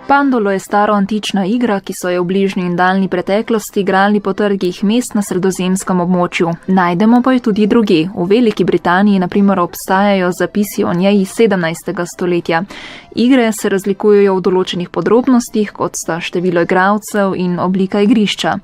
Pandolo je staroantična igra, ki so jo v bližnji in daljni preteklosti igrali po trgih mest na sredozemskem območju. Najdemo pa jo tudi drugje. V Veliki Britaniji na primer obstajajo zapisi o njej iz 17. stoletja. Igre se razlikujejo v določenih podrobnostih, kot sta število igralcev in oblika igrišča.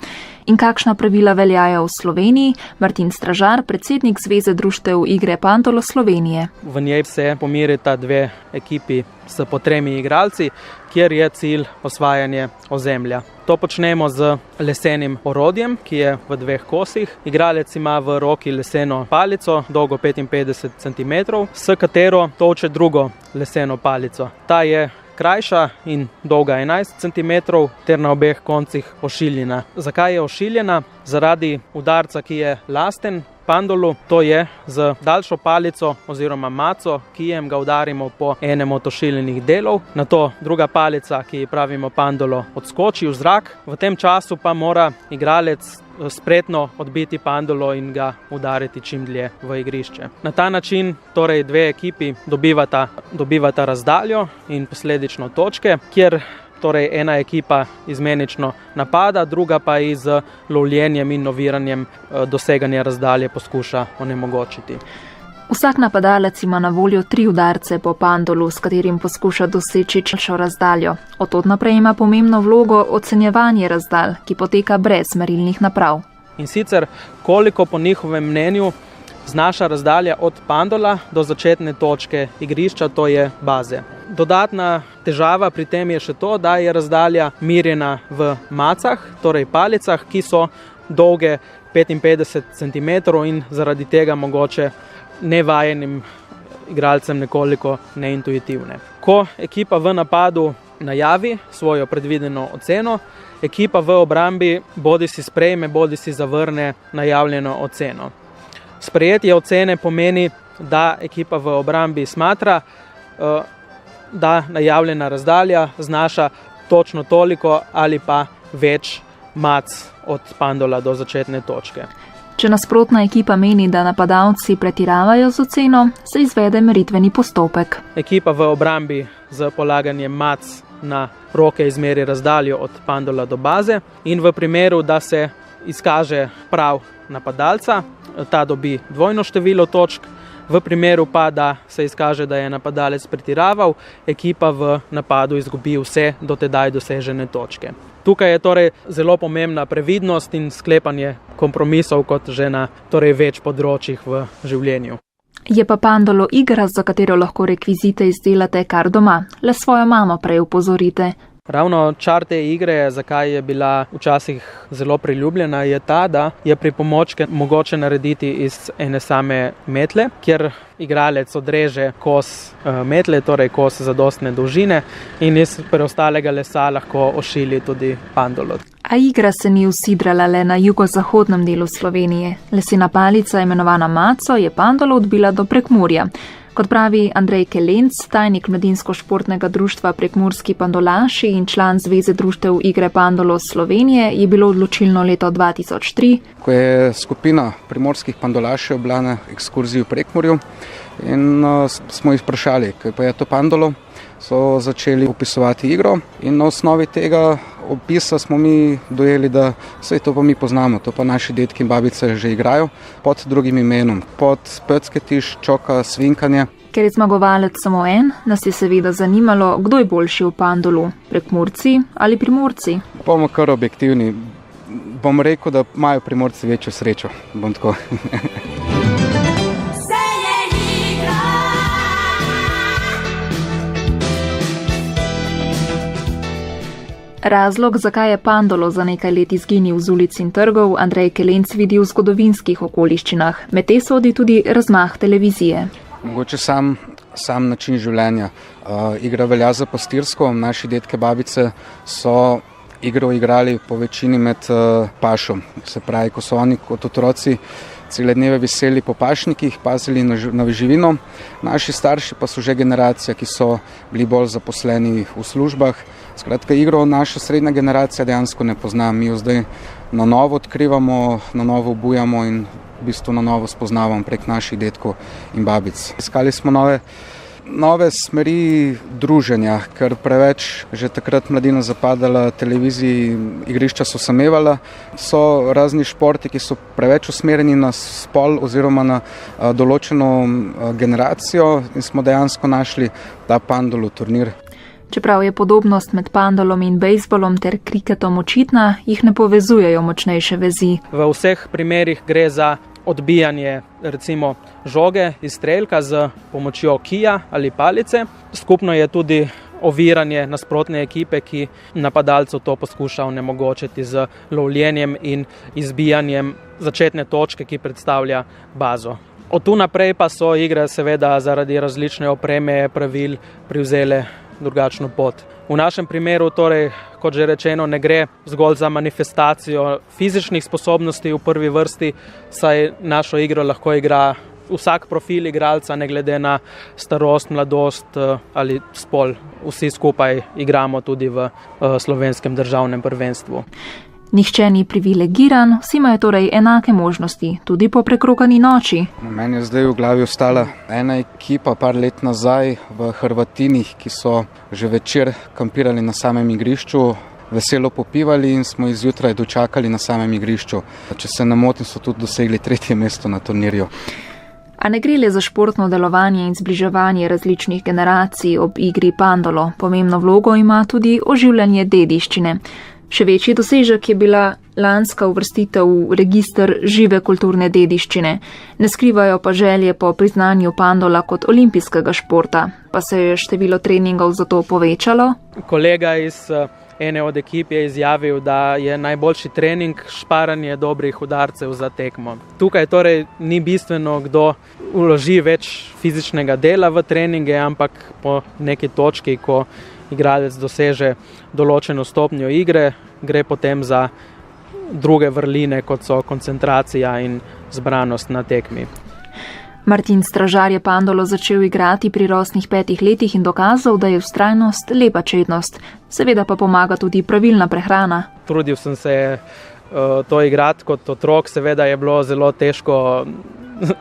In kakšna pravila veljajo v Sloveniji? Martin Stražar, predsednik Zveze društev igre Pandolo Slovenije. V njej se pomerita dve ekipi s po 3 igralci, kjer je cilj osvajanje ozemlja. To počnemo z lesenim orodjem, ki je v 2 kosih. Igralec ima v roki leseno palico, dolgo 55 cm, s katero toče drugo leseno palico. Ta je krajša in dolga 11 cm, ter na obeh koncih ošiljena. Zakaj je ošiljena? Zaradi udarca, ki je lasten pandolu, to je z daljšo palico oziroma maco, ki jim ga udarimo po enem od ošiljenih delov. Nato druga palica, ki ji pravimo pandolo, odskoči v zrak. V tem času pa mora igralec spretno odbiti pandolo in ga udariti čim dlje v igrišče. Na ta način torej dve ekipi dobivata razdaljo in posledično točke, kjer torej ena ekipa izmenično napada, druga pa z lovljenjem in oviranjem doseganja razdalje poskuša onemogočiti. Vsak napadalec ima na voljo 3 udarce po pandolu, s katerim poskuša doseči čašo razdaljo. Od tod naprej ima pomembno vlogo ocenjevanje razdalj, ki poteka brez merilnih naprav. In sicer, koliko po njihovem mnenju znaša razdalja od pandola do začetne točke igrišča, to je baze. Dodatna težava pri tem je še to, da je razdalja merjena v macah, torej palicah, ki so dolge 55 cm in zaradi tega mogoče nevajenim igralcem nekoliko neintuitivne. Ko ekipa v napadu najavi svojo predvideno oceno, ekipa v obrambi bodisi sprejme, bodisi zavrne najavljeno oceno. Sprejetje ocene pomeni, da ekipa v obrambi smatra, da najavljena razdalja znaša točno toliko ali pa več mac od pandola do začetne točke. Če nasprotna ekipa meni, da napadalci pretiravajo z oceno, se izvede meritveni postopek. Ekipa v obrambi z polaganjem mac na roke izmeri razdaljo od pandola do baze in v primeru, da se izkaže prav napadalca, ta dobi dvojno število točk. V primeru pa, da se izkaže, da je napadalec pretiraval, ekipa v napadu izgubi vse do tedaj dosežene točke. Tukaj je torej zelo pomembna previdnost in sklepanje kompromisov kot že na več področjih v življenju. Je pa pandolo igra, za katero lahko rekvizite izdelate kar doma. Le svojo mamo prej upozorite. Ravno čar te igre, zakaj je bila včasih zelo priljubljena, je ta, da je pripomočke mogoče narediti iz ene same metle, kjer igralec odreže kos metle, torej kos zadostne dolžine in iz preostalega lesa lahko ošili tudi pandolo. A igra se ni usidrala le na jugozahodnem delu Slovenije. Lesena palica, imenovana maco, je pandolo odbila do Prekmurja. Kot pravi Andrej Kelenc, tajnik Mladinsko-športnega društva Prekmurski pandolaši in član Zveze društev igre Pandolo Slovenije, je bilo odločilno leto 2003. Ko je skupina primorskih pandolašev bila na ekskurziji v Prekmurju in smo jih vprašali, kaj pa je to pandolo, so začeli opisovati igro in na osnovi tega opisa smo mi dojeli, da vse to pa mi poznamo, to pa naši dedki in babice že igrajo pod drugim imenom, pod pecketiš, čoka, svinkanje. Ker je zmagovalec samo en, nas je seveda zanimalo, kdo je boljši v pandolu, Prekmurci ali Primorci. Bomo kar objektivni, bom rekel, da imajo Primorci večjo srečo, bom tako. Razlog, zakaj je pandolo za nekaj let izginil z ulic in trgov, Andrej Kelenc vidi v zgodovinskih okoliščinah. Med te sodi tudi razmah televizije. Mogoče sam način življenja. Igra velja za pastirsko. Naši dedke, babice so igro igrali po večini med pašom. Se pravi, ko so oni kot otroci cele dneve veseli po pašnikih, pazili na živino. Naši starši pa so že generacija, ki so bili bolj zaposleni v službah. Skratka, igro naša srednja generacija dejansko ne pozna. Mi jo zdaj na novo odkrivamo, na novo obujamo in v bistvu na novo spoznavamo prek naših dedkov in babic. Iskali smo nove nove smeri druženja, ker preveč že takrat mladina zapadala televiziji, igrišča so samevala, so razni športi, ki so preveč usmerjeni na spol oziroma na določeno generacijo in smo dejansko našli ta Pandolo turnir. Čeprav je podobnost med pandolom in bejzbolom ter kriketom očitna, jih ne povezujejo močnejše vezi. V vseh primerih gre za odbijanje recimo žoge iz strelka z pomočjo kija ali palice. Skupno je tudi oviranje nasprotne ekipe, ki napadalcu to poskuša onemogočiti z lovljenjem in izbijanjem začetne točke, ki predstavlja bazo. Od tu naprej pa so igre seveda zaradi različne opreme, pravil privzele drugačno pot. V našem primeru torej, kot že rečeno, ne gre zgolj za manifestacijo fizičnih sposobnosti v prvi vrsti, saj našo igro lahko igra vsak profil igralca, ne glede na starost, mladost ali spol. Vsi skupaj igramo tudi v slovenskem državnem prvenstvu. Nihče ni privilegiran, vsi imajo torej enake možnosti, tudi po prekrogani noči. Meni je zdaj v glavi ostala ena ekipa par let nazaj v Hrvatinih, ki so že večer kampirali na samem igrišču, veselo popivali in smo izjutraj dočakali na samem igrišču. Če se ne motim, so tudi dosegli 3. mesto na turnirju. A ne gre le za športno delovanje in zbliževanje različnih generacij ob igri Pandolo. Pomembno vlogo ima tudi oživljanje dediščine. Še večji dosežek je bila lanska uvrstitev v register žive kulturne dediščine. Ne skrivajo pa želje po priznanju Pandola kot olimpijskega športa. Pa se je število treningov za to povečalo? Kolega iz ene od ekip je izjavil, da je najboljši trening šparanje dobrih udarcev za tekmo. Tukaj torej ni bistveno, kdo vloži več fizičnega dela v treninge, ampak po neki točki, ko igralec doseže določeno stopnjo igre, gre potem za druge vrline, kot so koncentracija in zbranost na tekmi. Martin Stražar je Pandolo začel igrati pri rosnih 5 letih in dokazal, da je vztrajnost lepa čednost. Seveda pa pomaga tudi pravilna prehrana. Trudil sem se to igrati kot otrok, seveda je bilo zelo težko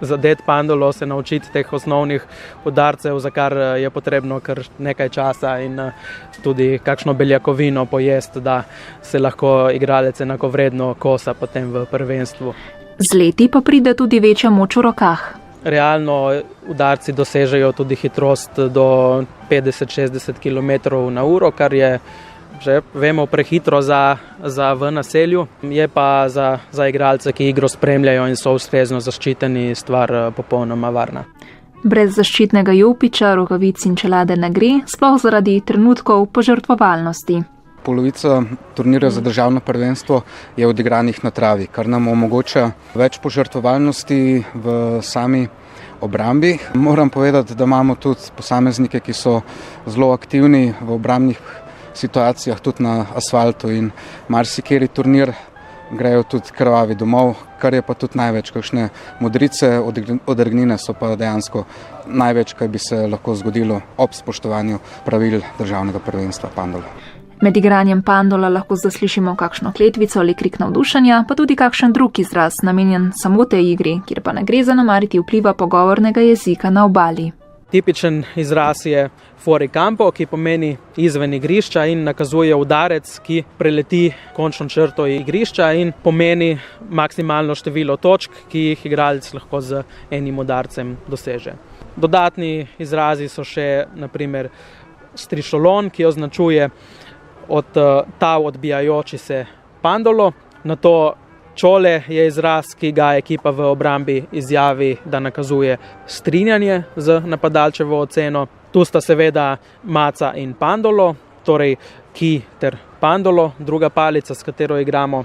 zadeti Pandolo, se naučiti teh osnovnih udarcev, za kar je potrebno kar nekaj časa in tudi kakšno beljakovino pojesti, da se lahko igralec enakovredno kosa potem v prvenstvu. Z leti pa pride tudi večja moč v rokah. Realno udarci dosežejo tudi hitrost do 50-60 km/h, kar je že vemo prehitro za v naselju, je pa za igralce, ki igro spremljajo in so ustrezno zaščiteni, stvar popolnoma varna. Brez zaščitnega jopiča, rokavic in čelade ne gre, sploh zaradi trenutkov požrtvovalnosti. Polovica turnirja za državno prvenstvo je odigranih na travi, kar nam omogoča več požrtvovalnosti v sami obrambi. Moram povedati, da imamo tudi posameznike, ki so zelo aktivni v obrambnih situacijah, tudi na asfaltu, in marsikeri turnir grejo tudi krvavi domov, kar je pa tudi največ. Kakšne modrice, odrgnine so pa dejansko največ, kaj bi se lahko zgodilo ob spoštovanju pravil državnega prvenstva Pandola. Med igranjem Pandola lahko zaslišimo kakšno kletvico ali krik navdušenja, pa tudi kakšen drug izraz, namenjen samo tej igri, kjer pa ne gre zanemariti vpliva pogovornega jezika na obali. Tipičen izraz je fuori campo, ki pomeni izven igrišča in nakazuje udarec, ki preleti končno črto igrišča in pomeni maksimalno število točk, ki jih igralec lahko z enim udarcem doseže. Dodatni izrazi so še naprimer strišolon, ki označuje od tav odbijajoči se Pandolo. Na to čole je izraz, ki ga ekipa v obrambi izjavi, da nakazuje strinjanje z napadalčevo oceno. Tu sta seveda maca in Pandolo, torej ki ter Pandolo, druga palica, s katero igramo.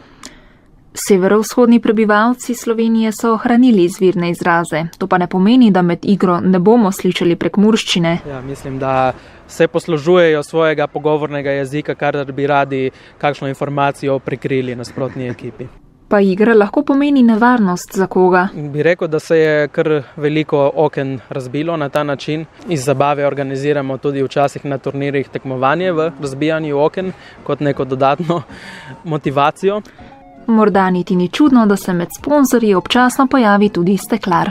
Severovzhodni prebivalci Slovenije so ohranili izvirne izraze. To pa ne pomeni, da med igro ne bomo slišali prekmurščine. Ja, mislim, da se poslužujejo svojega pogovornega jezika, kar bi radi kakšno informacijo prikrili nasprotni ekipi. Pa igra lahko pomeni nevarnost za koga? Bi rekel, da se je kar veliko oken razbilo na ta način. Iz zabave organiziramo tudi včasih na turnirjih tekmovanje v razbijanju oken kot neko dodatno motivacijo. Morda niti ni čudno, da se med sponzorji občasno pojavi tudi steklar.